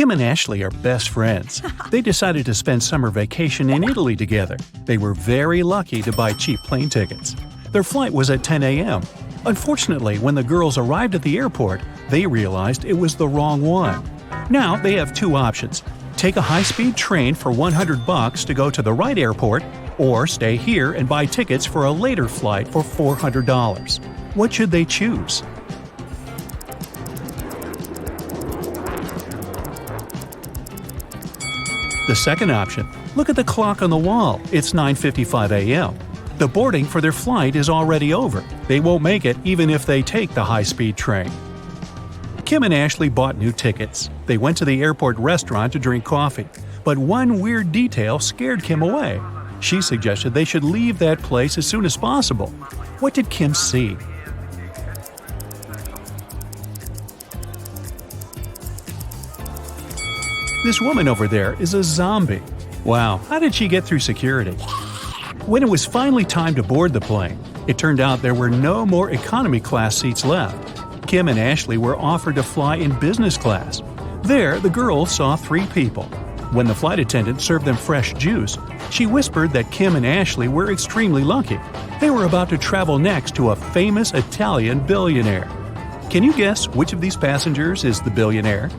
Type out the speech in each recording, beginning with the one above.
Kim and Ashley are best friends. They decided to spend summer vacation in Italy together. They were very lucky to buy cheap plane tickets. Their flight was at 10 a.m. Unfortunately, when the girls arrived at the airport, they realized it was the wrong one. Now they have two options: take a high-speed train for $100 to go to the right airport, or stay here and buy tickets for a later flight for $400. What should they choose? The second option. Look at the clock on the wall. It's 9:55 a.m. The boarding for their flight is already over. They won't make it even if they take the high-speed train. Kim and Ashley bought new tickets. They went to the airport restaurant to drink coffee. But one weird detail scared Kim away. She suggested they should leave that place as soon as possible. What did Kim see? This woman over there is a zombie. Wow, how did she get through security? When it was finally time to board the plane, it turned out there were no more economy class seats left. Kim and Ashley were offered to fly in business class. There, the girls saw three people. When the flight attendant served them fresh juice, she whispered that Kim and Ashley were extremely lucky. They were about to travel next to a famous Italian billionaire. Can you guess which of these passengers is the billionaire?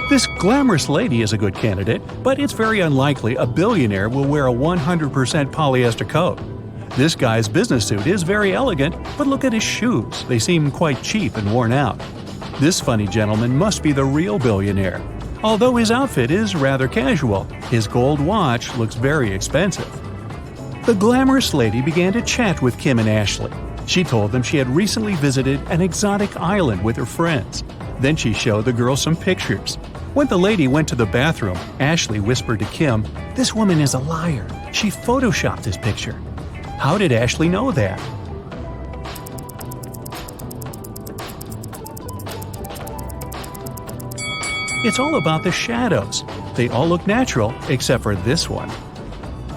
This glamorous lady is a good candidate, but it's very unlikely a billionaire will wear a 100% polyester coat. This guy's business suit is very elegant, but look at his shoes. They seem quite cheap and worn out. This funny gentleman must be the real billionaire. Although his outfit is rather casual, his gold watch looks very expensive. The glamorous lady began to chat with Kim and Ashley. She told them she had recently visited an exotic island with her friends. Then she showed the girls some pictures. When the lady went to the bathroom, Ashley whispered to Kim, "This woman is a liar. She photoshopped this picture." How did Ashley know that? It's all about the shadows. They all look natural except for this one.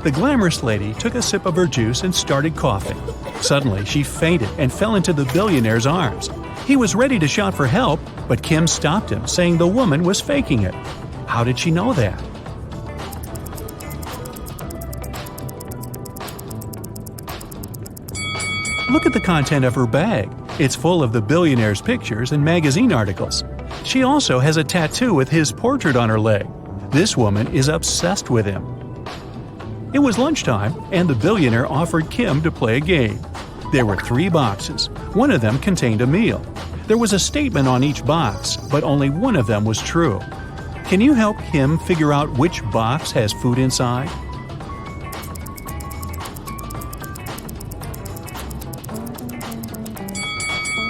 The glamorous lady took a sip of her juice and started coughing. Suddenly, she fainted and fell into the billionaire's arms. He was ready to shout for help, but Kim stopped him, saying the woman was faking it. How did she know that? Look at the content of her bag. It's full of the billionaire's pictures and magazine articles. She also has a tattoo with his portrait on her leg. This woman is obsessed with him. It was lunchtime, and the billionaire offered Kim to play a game. There were 3 boxes. One of them contained a meal. There was a statement on each box, but only one of them was true. Can you help Kim figure out which box has food inside?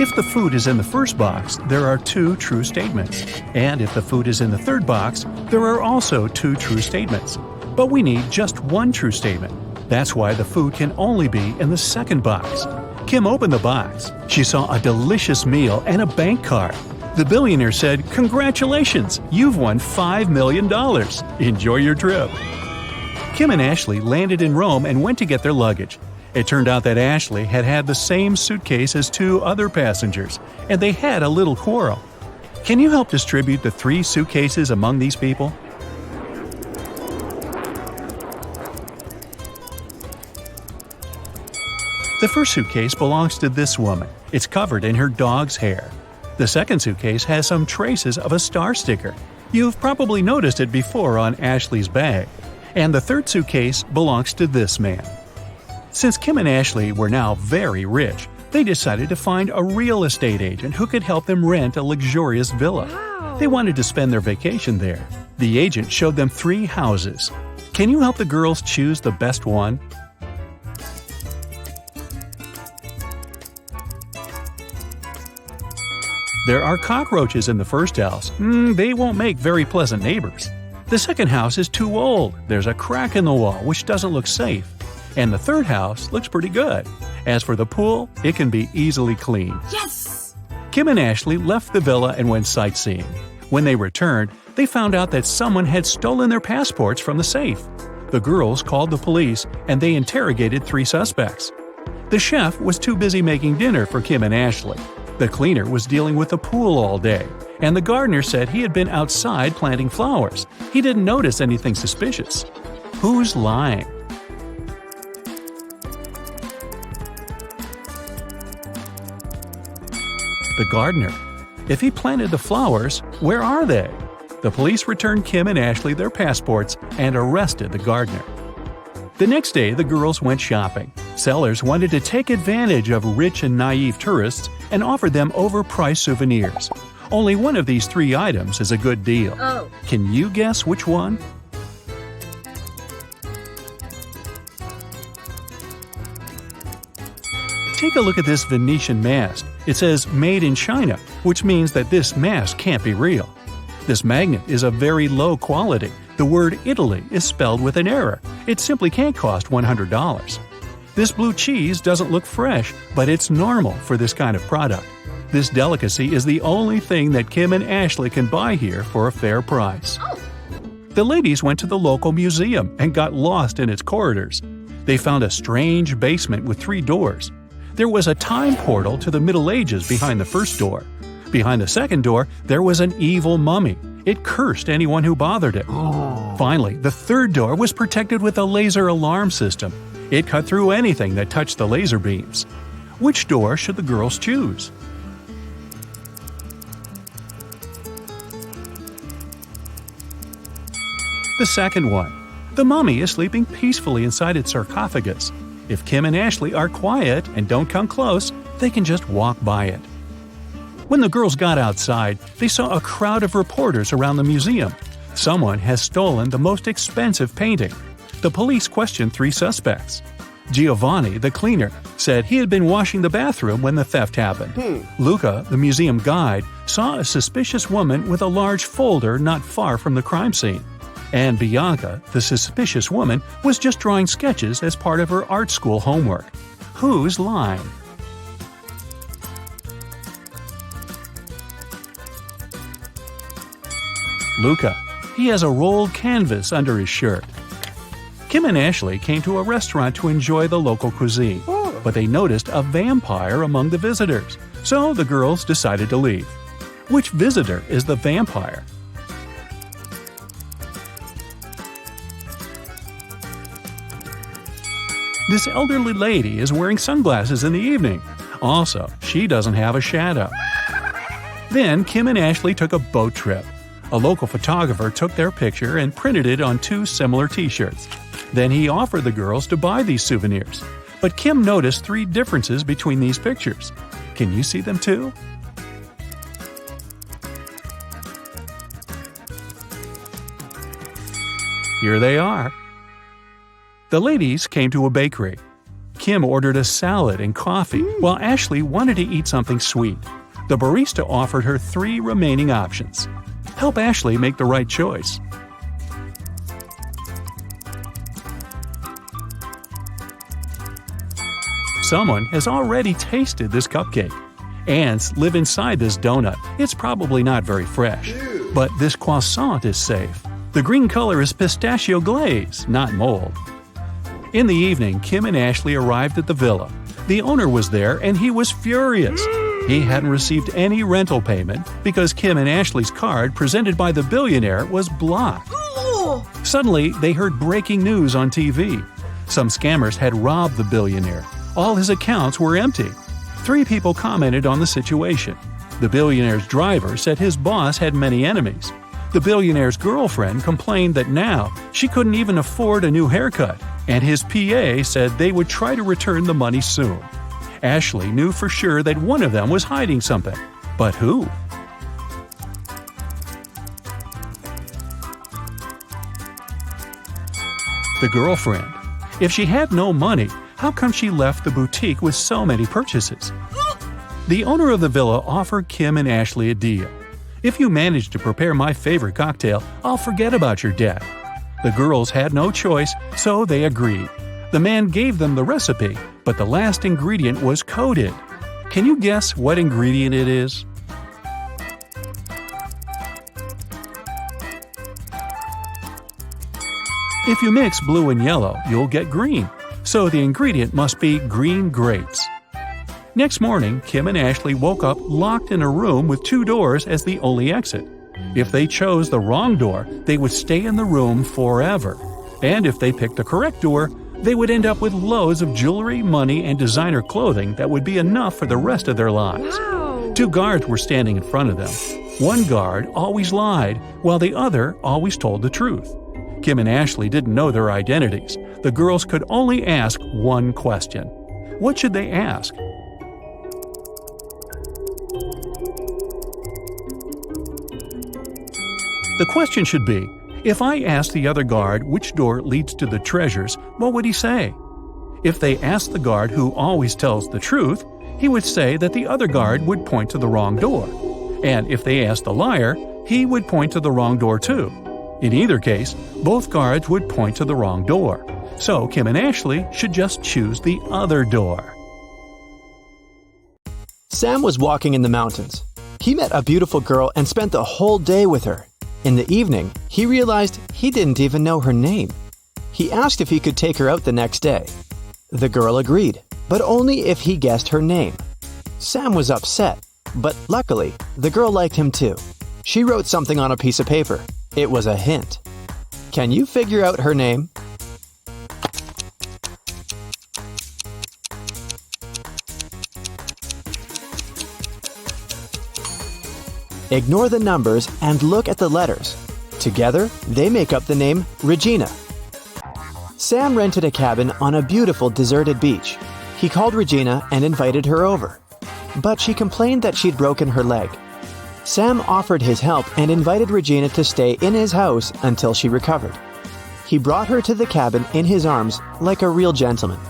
If the food is in the first box, there are 2 true statements. And if the food is in the third box, there are also 2 true statements. But we need just 1 true statement. That's why the food can only be in the second box. Kim opened the box. She saw a delicious meal and a bank card. The billionaire said, "Congratulations, you've won $5 million. Enjoy your trip." Kim and Ashley landed in Rome and went to get their luggage. It turned out that Ashley had had the same suitcase as 2 other passengers, and they had a little quarrel. Can you help distribute the 3 suitcases among these people? The first suitcase belongs to this woman. It's covered in her dog's hair. The second suitcase has some traces of a star sticker. You've probably noticed it before on Ashley's bag. And the third suitcase belongs to this man. Since Kim and Ashley were now very rich, they decided to find a real estate agent who could help them rent a luxurious villa. Wow. They wanted to spend their vacation there. The agent showed them 3 houses. Can you help the girls choose the best one? There are cockroaches in the first house. They won't make very pleasant neighbors. The second house is too old. There's a crack in the wall which doesn't look safe. And the third house looks pretty good. As for the pool, it can be easily cleaned. Yes! Kim and Ashley left the villa and went sightseeing. When they returned, they found out that someone had stolen their passports from the safe. The girls called the police and they interrogated 3 suspects. The chef was too busy making dinner for Kim and Ashley. The cleaner was dealing with the pool all day, and the gardener said he had been outside planting flowers. He didn't notice anything suspicious. Who's lying? The gardener. If he planted the flowers, where are they? The police returned Kim and Ashley their passports and arrested the gardener. The next day, the girls went shopping. Sellers wanted to take advantage of rich and naive tourists and offered them overpriced souvenirs. Only one of these 3 items is a good deal. Oh. Can you guess which one? Take a look at this Venetian mask. It says "Made in China," which means that this mask can't be real. This magnet is of very low quality. The word Italy is spelled with an error. It simply can't cost $100. This blue cheese doesn't look fresh, but it's normal for this kind of product. This delicacy is the only thing that Kim and Ashley can buy here for a fair price. Oh. The ladies went to the local museum and got lost in its corridors. They found a strange basement with 3 doors. There was a time portal to the Middle Ages behind the first door. Behind the second door, there was an evil mummy. It cursed anyone who bothered it. Finally, the third door was protected with a laser alarm system. It cut through anything that touched the laser beams. Which door should the girls choose? The second one. The mummy is sleeping peacefully inside its sarcophagus. If Kim and Ashley are quiet and don't come close, they can just walk by it. When the girls got outside, they saw a crowd of reporters around the museum. Someone has stolen the most expensive painting. The police questioned 3 suspects. Giovanni, the cleaner, said he had been washing the bathroom when the theft happened. Luca, the museum guide, saw a suspicious woman with a large folder not far from the crime scene. And Bianca, the suspicious woman, was just drawing sketches as part of her art school homework. Who's lying? Luca. He has a rolled canvas under his shirt. Kim and Ashley came to a restaurant to enjoy the local cuisine, but they noticed a vampire among the visitors, so the girls decided to leave. Which visitor is the vampire? This elderly lady is wearing sunglasses in the evening. Also, she doesn't have a shadow. Then Kim and Ashley took a boat trip. A local photographer took their picture and printed it on 2 similar t-shirts. Then he offered the girls to buy these souvenirs. But Kim noticed 3 differences between these pictures. Can you see them too? Here they are. The ladies came to a bakery. Kim ordered a salad and coffee, while Ashley wanted to eat something sweet. The barista offered her 3 remaining options. Help Ashley make the right choice. Someone has already tasted this cupcake. Ants live inside this donut. It's probably not very fresh. But this croissant is safe. The green color is pistachio glaze, not mold. In the evening, Kim and Ashley arrived at the villa. The owner was there and he was furious. He hadn't received any rental payment because Kim and Ashley's card presented by the billionaire was blocked. Suddenly, they heard breaking news on TV. Some scammers had robbed the billionaire. All his accounts were empty. 3 people commented on the situation. The billionaire's driver said his boss had many enemies. The billionaire's girlfriend complained that now she couldn't even afford a new haircut, and his PA said they would try to return the money soon. Ashley knew for sure that one of them was hiding something. But who? The girlfriend. If she had no money, how come she left the boutique with so many purchases? The owner of the villa offered Kim and Ashley a deal. If you manage to prepare my favorite cocktail, I'll forget about your debt. The girls had no choice, so they agreed. The man gave them the recipe, but the last ingredient was coded. Can you guess what ingredient it is? If you mix blue and yellow, you'll get green. so the ingredient must be green grapes. Next morning, Kim and Ashley woke up locked in a room with 2 doors as the only exit. If they chose the wrong door, they would stay in the room forever. And if they picked the correct door, they would end up with loads of jewelry, money, and designer clothing that would be enough for the rest of their lives. Wow. 2 guards were standing in front of them. One guard always lied, while the other always told the truth. Kim and Ashley didn't know their identities. The girls could only ask one question. What should they ask? The question should be, if I asked the other guard which door leads to the treasures, what would he say? If they asked the guard who always tells the truth, he would say that the other guard would point to the wrong door. And if they asked the liar, he would point to the wrong door too. In either case, both guards would point to the wrong door. So Kim and Ashley should just choose the other door. Sam was walking in the mountains. He met a beautiful girl and spent the whole day with her. In the evening, he realized he didn't even know her name. He asked if he could take her out the next day. The girl agreed, but only if he guessed her name. Sam was upset, but luckily, the girl liked him too. She wrote something on a piece of paper. It was a hint. Can you figure out her name? Ignore the numbers and look at the letters. Together, they make up the name Regina. Sam rented a cabin on a beautiful deserted beach. He called Regina and invited her over. But she complained that she'd broken her leg. Sam offered his help and invited Regina to stay in his house until she recovered. He brought her to the cabin in his arms like a real gentleman.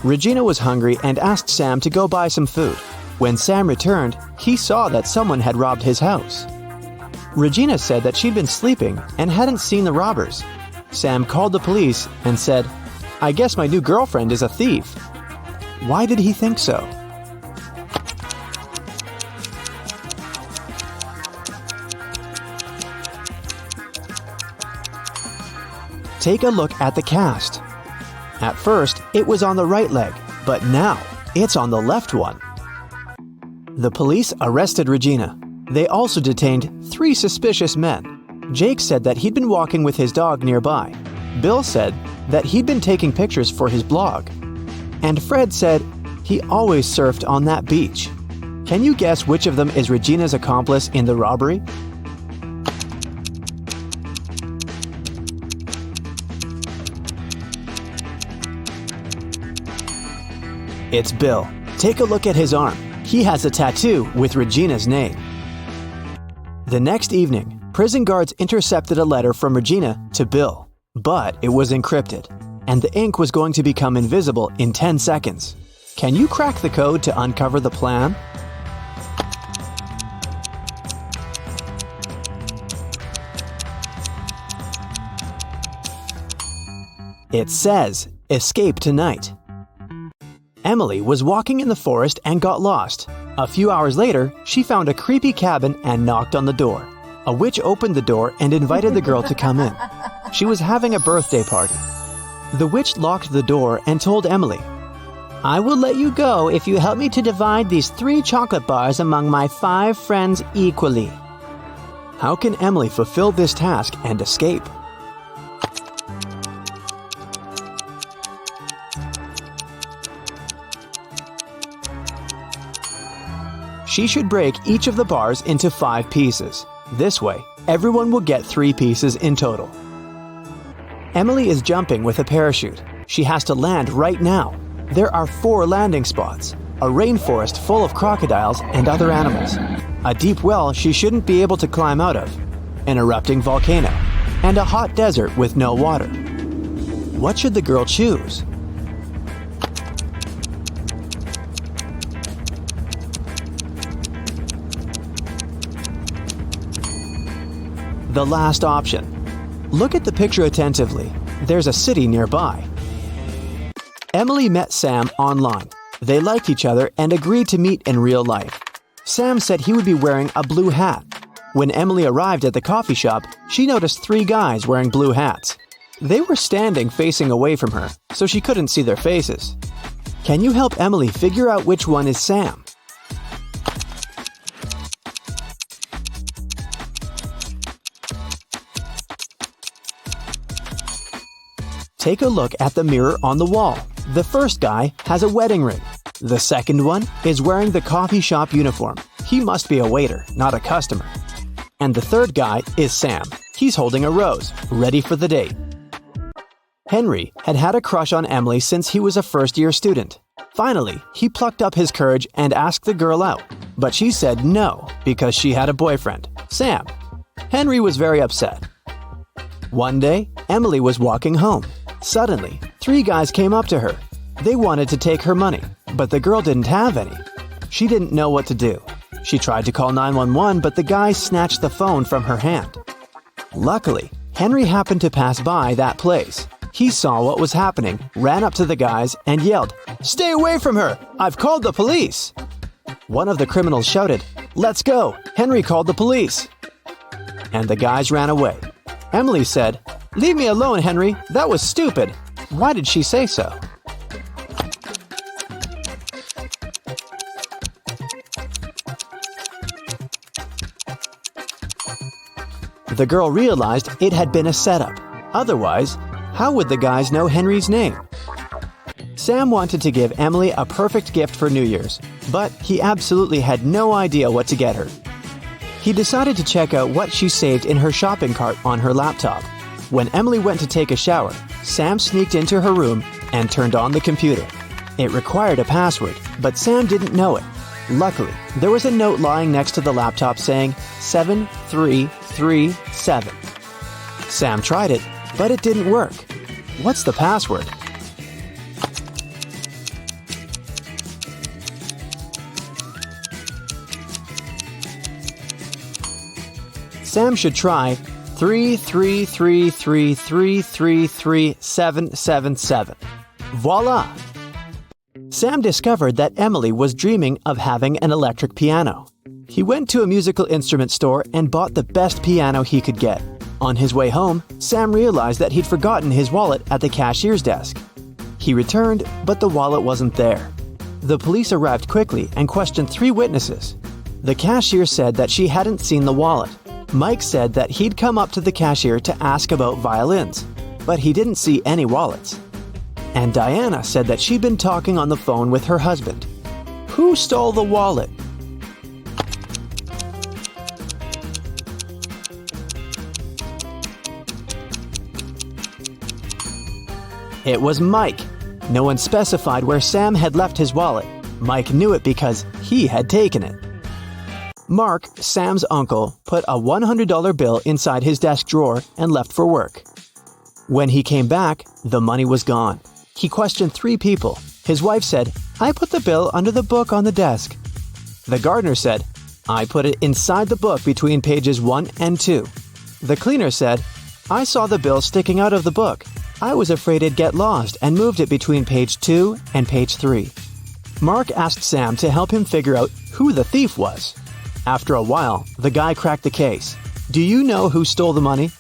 Regina was hungry and asked Sam to go buy some food. When Sam returned, he saw that someone had robbed his house. Regina said that she'd been sleeping and hadn't seen the robbers. Sam called the police and said, "I guess my new girlfriend is a thief." Why did he think so? Take a look at the cast. At first, it was on the right leg, but now it's on the left one. The police arrested Regina. They also detained 3 suspicious men. Jake said that he'd been walking with his dog nearby. Bill said that he'd been taking pictures for his blog. And Fred said he always surfed on that beach. Can you guess which of them is Regina's accomplice in the robbery? It's Bill. Take a look at his arm. He has a tattoo with Regina's name. The next evening, prison guards intercepted a letter from Regina to Bill, but it was encrypted, and the ink was going to become invisible in 10 seconds. Can you crack the code to uncover the plan? It says, "Escape tonight." Emily was walking in the forest and got lost. A few hours later, she found a creepy cabin and knocked on the door. A witch opened the door and invited the girl to come in. She was having a birthday party. The witch locked the door and told Emily, "I will let you go if you help me to divide these 3 chocolate bars among my 5 friends equally." How can Emily fulfill this task and escape? She should break each of the bars into 5 pieces. This way, everyone will get 3 pieces in total. Emily is jumping with a parachute. She has to land right now. There are 4 landing spots, a rainforest full of crocodiles and other animals, a deep well she shouldn't be able to climb out of, an erupting volcano, and a hot desert with no water. What should the girl choose? The last option. Look at the picture attentively. There's a city nearby. Emily met Sam online. They liked each other and agreed to meet in real life. Sam said he would be wearing a blue hat. When Emily arrived at the coffee shop, she noticed 3 guys wearing blue hats. They were standing facing away from her, so she couldn't see their faces. Can you help Emily figure out which one is Sam? Take a look at the mirror on the wall. The first guy has a wedding ring. The second one is wearing the coffee shop uniform. He must be a waiter, not a customer. And the third guy is Sam. He's holding a rose, ready for the date. Henry had had a crush on Emily since he was a first-year student. Finally, he plucked up his courage and asked the girl out, but she said no because she had a boyfriend, Sam. Henry was very upset. One day, Emily was walking home. Suddenly, 3 guys came up to her. They wanted to take her money, but the girl didn't have any. She didn't know what to do. She tried to call 911, but the guys snatched the phone from her hand. Luckily, Henry happened to pass by that place. He saw what was happening, ran up to the guys, and yelled, "Stay away from her! I've called the police!" One of the criminals shouted, "Let's go! Henry called the police!" And the guys ran away. Emily said, "Leave me alone, Henry. That was stupid." Why did she say so? The girl realized it had been a setup. Otherwise, how would the guys know Henry's name? Sam wanted to give Emily a perfect gift for New Year's, but he absolutely had no idea what to get her. He decided to check out what she saved in her shopping cart on her laptop. When Emily went to take a shower, Sam sneaked into her room and turned on the computer. It required a password, but Sam didn't know it. Luckily, there was a note lying next to the laptop saying 7337. Sam tried it, but it didn't work. What's the password? Sam should try 33333333777. Voila! Sam discovered that Emily was dreaming of having an electric piano. He went to a musical instrument store and bought the best piano he could get. On his way home, Sam realized that he'd forgotten his wallet at the cashier's desk. He returned, but the wallet wasn't there. The police arrived quickly and questioned 3 witnesses. The cashier said that she hadn't seen the wallet. Mike said that he'd come up to the cashier to ask about violins, but he didn't see any wallets. And Diana said that she'd been talking on the phone with her husband. Who stole the wallet? It was Mike. No one specified where Sam had left his wallet. Mike knew it because he had taken it. Mark, Sam's uncle, put a $100 bill inside his desk drawer and left for work. When he came back, the money was gone. He questioned 3 people. His wife said, "I put the bill under the book on the desk." The gardener said, "I put it inside the book between pages 1 and 2. The cleaner said, "I saw the bill sticking out of the book. I was afraid it'd get lost and moved it between page 2 and page 3. Mark asked Sam to help him figure out who the thief was. After a while, the guy cracked the case. Do you know who stole the money?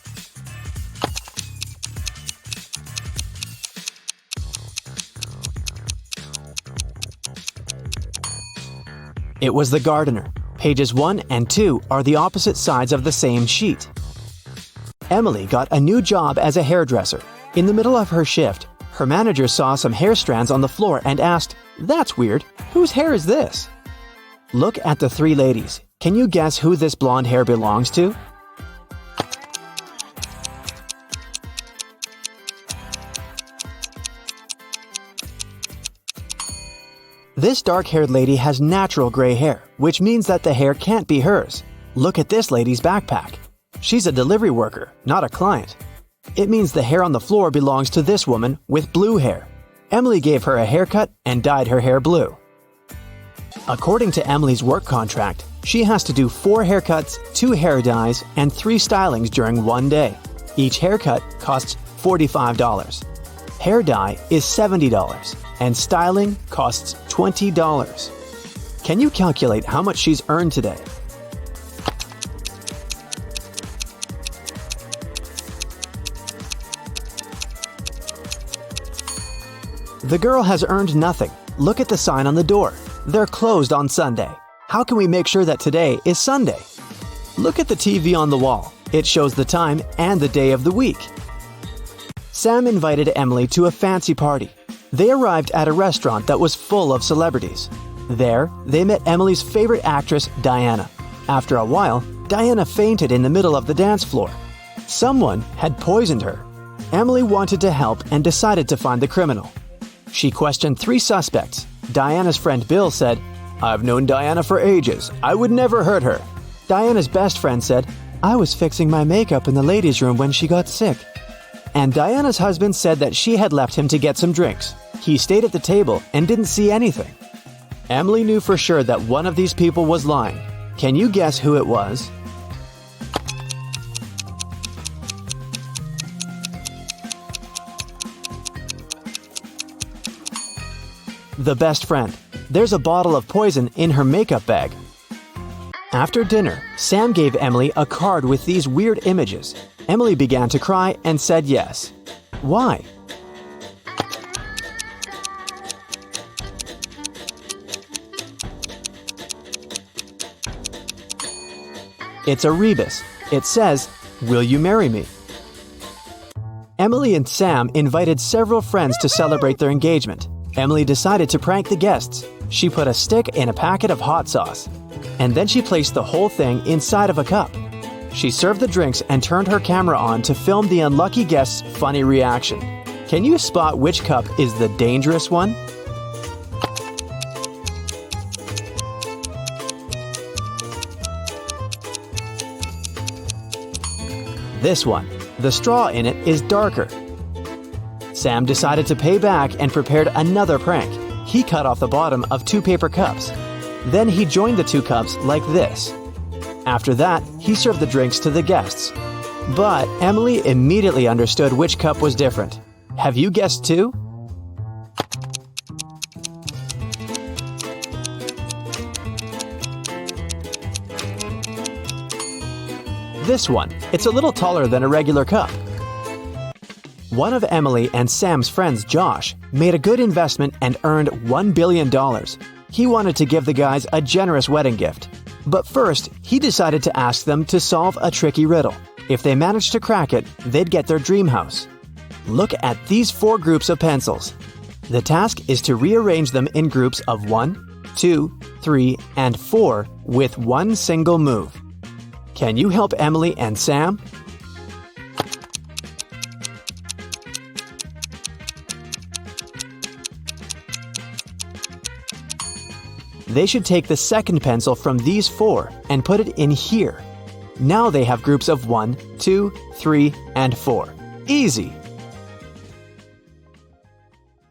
It was the gardener. Pages 1 and 2 are the opposite sides of the same sheet. Emily got a new job as a hairdresser. In the middle of her shift, her manager saw some hair strands on the floor and asked, "That's weird. Whose hair is this?" Look at the 3 ladies. Can you guess who this blonde hair belongs to? This dark-haired lady has natural gray hair, which means that the hair can't be hers. Look at this lady's backpack. She's a delivery worker, not a client. It means the hair on the floor belongs to this woman with blue hair. Emily gave her a haircut and dyed her hair blue. According to Emily's work contract, she has to do 4 haircuts, 2 hair dyes, and 3 stylings during one day. Each haircut costs $45. Hair dye is $70, and styling costs $20. Can you calculate how much she's earned today? The girl has earned nothing. Look at the sign on the door. They're closed on Sunday. How can we make sure that today is Sunday? Look at the TV on the wall. It shows the time and the day of the week. Sam invited Emily to a fancy party. They arrived at a restaurant that was full of celebrities. There, they met Emily's favorite actress, Diana. After a while, Diana fainted in the middle of the dance floor. Someone had poisoned her. Emily wanted to help and decided to find the criminal. She questioned 3 suspects. Diana's friend Bill said, "I've known Diana for ages. I would never hurt her." Diana's best friend said, "I was fixing my makeup in the ladies' room when she got sick." And Diana's husband said that she had left him to get some drinks. He stayed at the table and didn't see anything. Emily knew for sure that one of these people was lying. Can you guess who it was? The best friend. There's a bottle of poison in her makeup bag. After dinner, Sam gave Emily a card with these weird images. Emily began to cry and said yes. Why? It's a rebus. It says, "Will you marry me?" Emily and Sam invited several friends to celebrate their engagement. Emily decided to prank the guests. She put a stick in a packet of hot sauce, and then she placed the whole thing inside of a cup. She served the drinks and turned her camera on to film the unlucky guest's funny reaction. Can you spot which cup is the dangerous one? This one. The straw in it is darker. Sam decided to pay back and prepared another prank. He cut off the bottom of 2 paper cups. Then he joined the 2 cups like this. After that, he served the drinks to the guests. But Emily immediately understood which cup was different. Have you guessed too? This one. It's a little taller than a regular cup. One of Emily and Sam's friends, Josh, made a good investment and earned $1 billion. He wanted to give the guys a generous wedding gift. But first, he decided to ask them to solve a tricky riddle. If they managed to crack it, they'd get their dream house. Look at these 4 groups of pencils. The task is to rearrange them in groups of 1, 2, 3, and 4 with one single move. Can you help Emily and Sam? They should take the second pencil from these 4 and put it in here. Now they have groups of 1, 2, 3, and 4. Easy!